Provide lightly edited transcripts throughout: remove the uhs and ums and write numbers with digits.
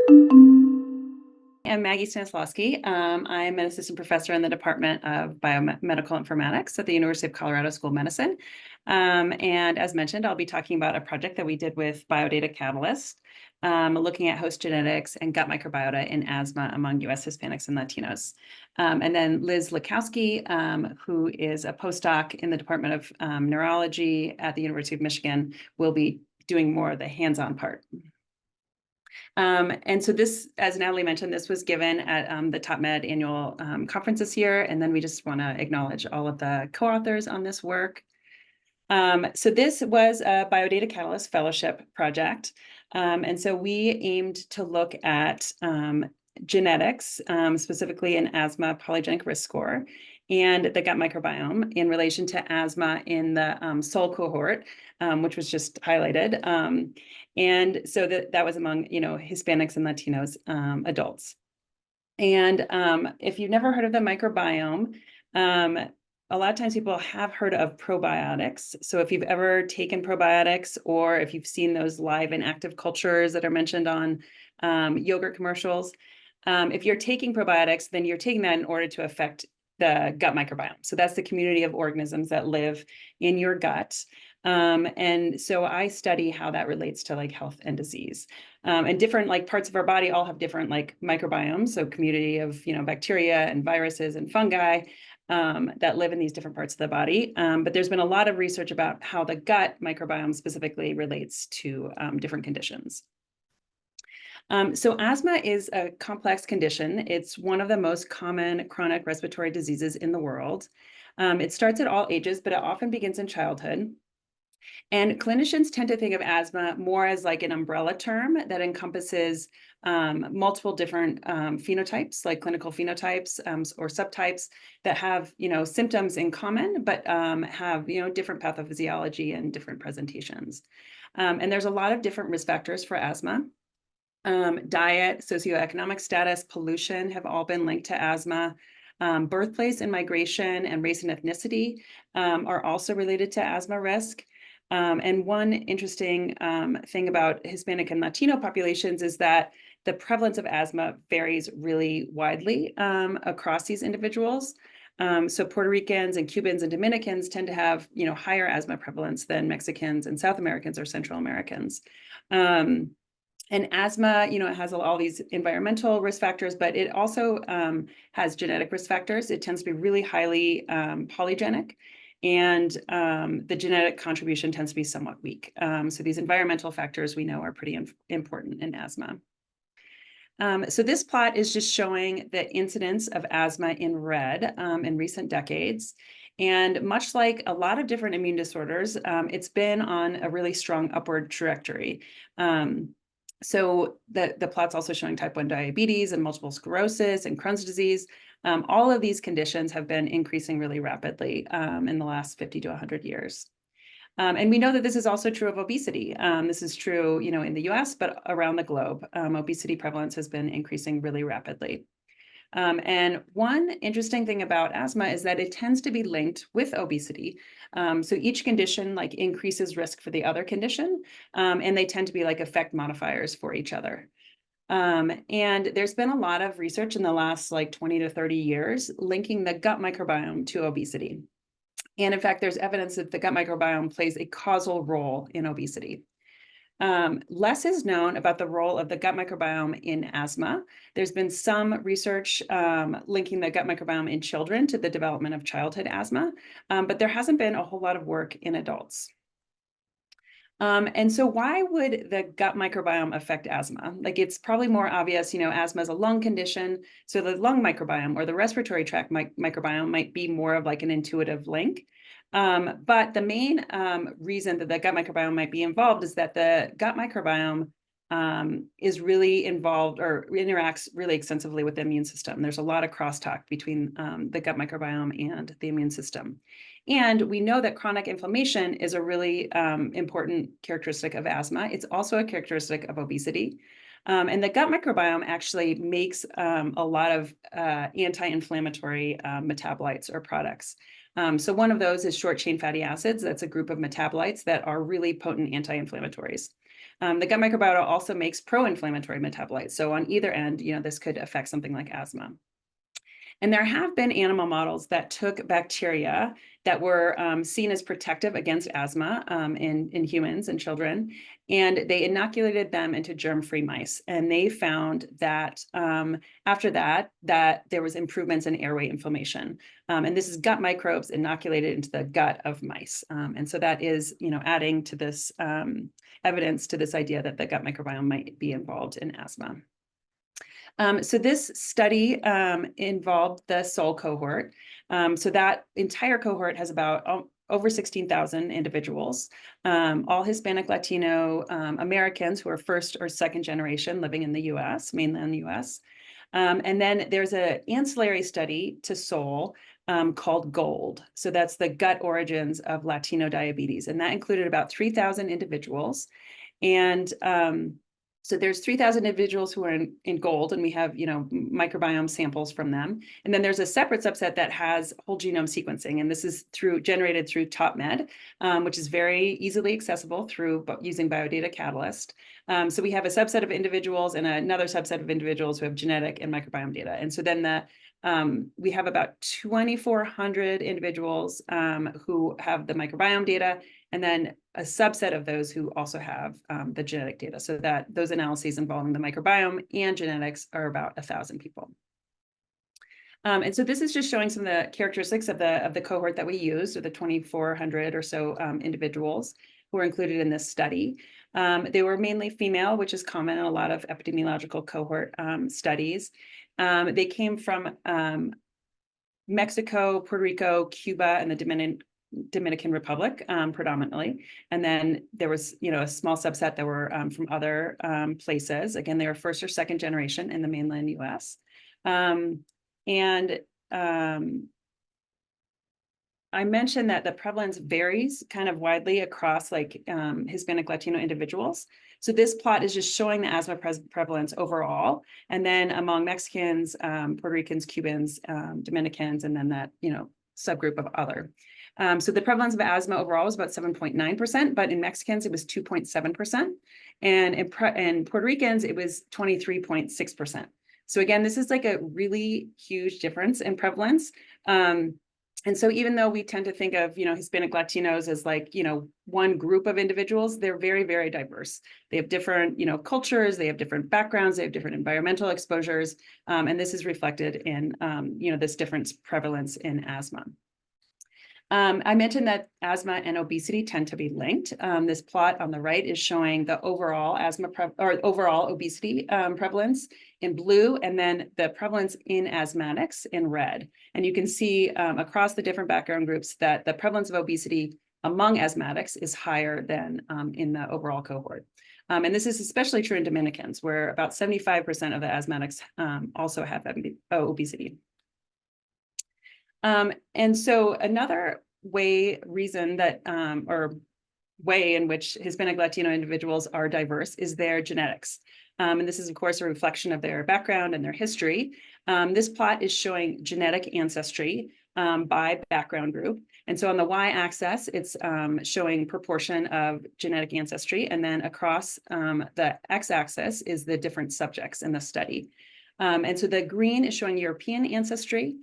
I'm Maggie Stanislawski. I'm an assistant professor in the Department of Biomedical Informatics at the University of Colorado School of Medicine. And as mentioned, I'll be talking about a project that we did with BioData Catalyst, looking at host genetics and gut microbiota in asthma among US Hispanics and Latinos. And then Liz Litowski, who is a postdoc in the Department of Neurology at the University of Michigan, will be doing more of the hands-on part. And so this, as Natalie mentioned, this was given at the TOPMed Annual Conference this year. And then we just want to acknowledge all of the co-authors on this work. So this was a BioData Catalyst Fellowship project. And so we aimed to look at genetics, specifically in asthma polygenic risk score, and the gut microbiome in relation to asthma in the SOL cohort, which was just highlighted. And so that was among, Hispanics and Latinos adults. And if you've never heard of the microbiome, a lot of times people have heard of probiotics. So if you've ever taken probiotics, or if you've seen those live and active cultures that are mentioned on yogurt commercials, if you're taking probiotics, then you're taking that in order to affect the gut microbiome. So that's the community of organisms that live in your gut. And so I study how that relates to like health and disease. And different like parts of our body all have different like microbiomes. So community of, bacteria and viruses and fungi that live in these different parts of the body. But there's been a lot of research about how the gut microbiome specifically relates to different conditions. So asthma is a complex condition. It's one of the most common chronic respiratory diseases in the world. It starts at all ages, but it often begins in childhood. And clinicians tend to think of asthma more as like an umbrella term that encompasses multiple different phenotypes, like clinical phenotypes or subtypes that have, symptoms in common, but have, different pathophysiology and different presentations. And there's a lot of different risk factors for asthma. Diet, socioeconomic status, pollution have all been linked to asthma. Birthplace and migration and race and ethnicity are also related to asthma risk. And one interesting thing about Hispanic and Latino populations is that the prevalence of asthma varies really widely across these individuals. So Puerto Ricans and Cubans and Dominicans tend to have, higher asthma prevalence than Mexicans and South Americans or Central Americans. And asthma, it has all these environmental risk factors, but it also has genetic risk factors. It tends to be really highly polygenic, and the genetic contribution tends to be somewhat weak. So these environmental factors we know are pretty important in asthma. So this plot is just showing the incidence of asthma in red in recent decades. And much like a lot of different immune disorders, it's been on a really strong upward trajectory. So the plot's also showing type 1 diabetes and multiple sclerosis and Crohn's disease. All of these conditions have been increasing really rapidly in the last 50 to 100 years. And we know that this is also true of obesity. This is true, in the US, but around the globe. Obesity prevalence has been increasing really rapidly. And one interesting thing about asthma is that it tends to be linked with obesity. So each condition increases risk for the other condition, and they tend to be effect modifiers for each other. And there's been a lot of research in the last 20 to 30 years linking the gut microbiome to obesity. And in fact, there's evidence that the gut microbiome plays a causal role in obesity. Less is known about the role of the gut microbiome in asthma. There's been some research linking the gut microbiome in children to the development of childhood asthma, but there hasn't been a whole lot of work in adults. And so why would the gut microbiome affect asthma? It's probably more obvious, asthma is a lung condition. So the lung microbiome or the respiratory tract microbiome might be more of an intuitive link. But the main reason that the gut microbiome might be involved is that the gut microbiome is really involved or interacts really extensively with the immune system. There's a lot of crosstalk between the gut microbiome and the immune system. And we know that chronic inflammation is a really important characteristic of asthma. It's also a characteristic of obesity. And the gut microbiome actually makes a lot of anti-inflammatory metabolites or products. So one of those is short chain fatty acids. That's a group of metabolites that are really potent anti-inflammatories. The gut microbiota also makes pro-inflammatory metabolites. So on either end, this could affect something like asthma. And there have been animal models that took bacteria that were seen as protective against asthma in humans and children, and they inoculated them into germ-free mice. And they found that after that there was improvements in airway inflammation. And this is gut microbes inoculated into the gut of mice. And so that is, adding to this evidence to this idea that the gut microbiome might be involved in asthma. So this study involved the SOL cohort. So that entire cohort has about over 16,000 individuals, all Hispanic, Latino Americans who are first or second generation living in the US, mainland US. And then there's an ancillary study to SOL called GOLD. So that's the gut origins of Latino diabetes. And that included about 3,000 individuals. And so there's 3,000 individuals who are in GOLD, and we have, microbiome samples from them. And then there's a separate subset that has whole genome sequencing, and this is generated through TOPMed, which is very easily accessible through using BioData Catalyst. So we have a subset of individuals and another subset of individuals who have genetic and microbiome data. And so then we have about 2,400 individuals who have the microbiome data, and then a subset of those who also have the genetic data. So that those analyses involving the microbiome and genetics are about 1,000 people. And so this is just showing some of the characteristics of the cohort that we used, or the 2,400 or so individuals who were included in this study. They were mainly female, which is common in a lot of epidemiological cohort studies. They came from Mexico, Puerto Rico, Cuba, and the Dominican Republic predominantly. And then there was, a small subset that were from other places. Again, they were first or second generation in the mainland US. I mentioned that the prevalence varies kind of widely across Hispanic Latino individuals. So this plot is just showing the asthma prevalence overall, and then among Mexicans, Puerto Ricans, Cubans, Dominicans, and then that, subgroup of other. So the prevalence of asthma overall was about 7.9%, but in Mexicans, it was 2.7%. And in Puerto Ricans, it was 23.6%. So again, this is like a really huge difference in prevalence. And so even though we tend to think of, Hispanic Latinos as one group of individuals, they're very, very diverse. They have different, cultures, they have different backgrounds, they have different environmental exposures. And this is reflected in, this difference prevalence in asthma. I mentioned that asthma and obesity tend to be linked. This plot on the right is showing the overall overall obesity prevalence in blue, and then the prevalence in asthmatics in red. And you can see across the different background groups that the prevalence of obesity among asthmatics is higher than in the overall cohort. And this is especially true in Dominicans, where about 75% of the asthmatics also have obesity. And so another reason that, or way in which Hispanic Latino individuals are diverse is their genetics. And this is, of course, a reflection of their background and their history. This plot is showing genetic ancestry by background group. And so on the y-axis, it's showing proportion of genetic ancestry. And then across the x-axis is the different subjects in the study. And so the green is showing European ancestry.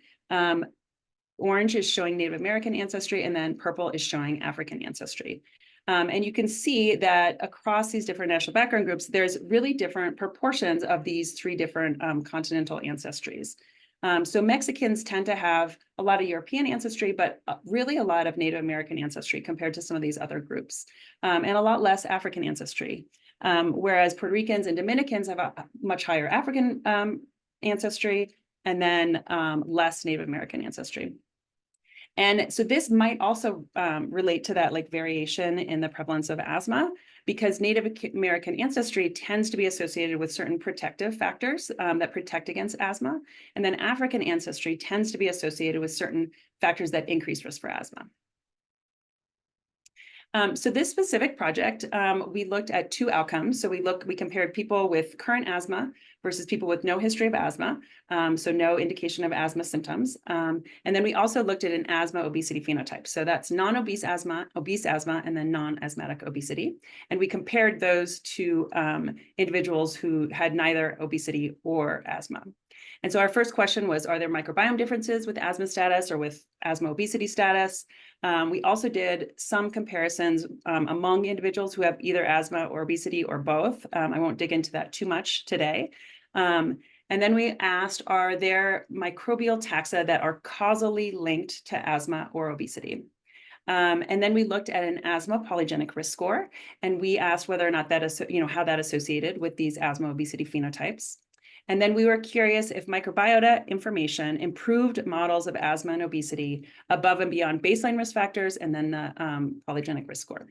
Orange is showing Native American ancestry, and then purple is showing African ancestry. And you can see that across these different national background groups, there's really different proportions of these three different continental ancestries. So Mexicans tend to have a lot of European ancestry, but really a lot of Native American ancestry compared to some of these other groups, and a lot less African ancestry. Whereas Puerto Ricans and Dominicans have a much higher African ancestry, and then less Native American ancestry. And so this might also relate to that variation in the prevalence of asthma, because Native American ancestry tends to be associated with certain protective factors that protect against asthma. And then African ancestry tends to be associated with certain factors that increase risk for asthma. So this specific project, we looked at two outcomes. So we compared people with current asthma versus people with no history of asthma, so no indication of asthma symptoms. And then we also looked at an asthma obesity phenotype. So that's non-obese asthma, obese asthma, and then non-asthmatic obesity. And we compared those to individuals who had neither obesity or asthma. And so our first question was, are there microbiome differences with asthma status or with asthma obesity status? We also did some comparisons among individuals who have either asthma or obesity or both. I won't dig into that too much today. And then we asked, are there microbial taxa that are causally linked to asthma or obesity? And then we looked at an asthma polygenic risk score, and we asked whether or not that is, how that associated with these asthma obesity phenotypes. And then we were curious if microbiota information improved models of asthma and obesity above and beyond baseline risk factors and then the polygenic risk score.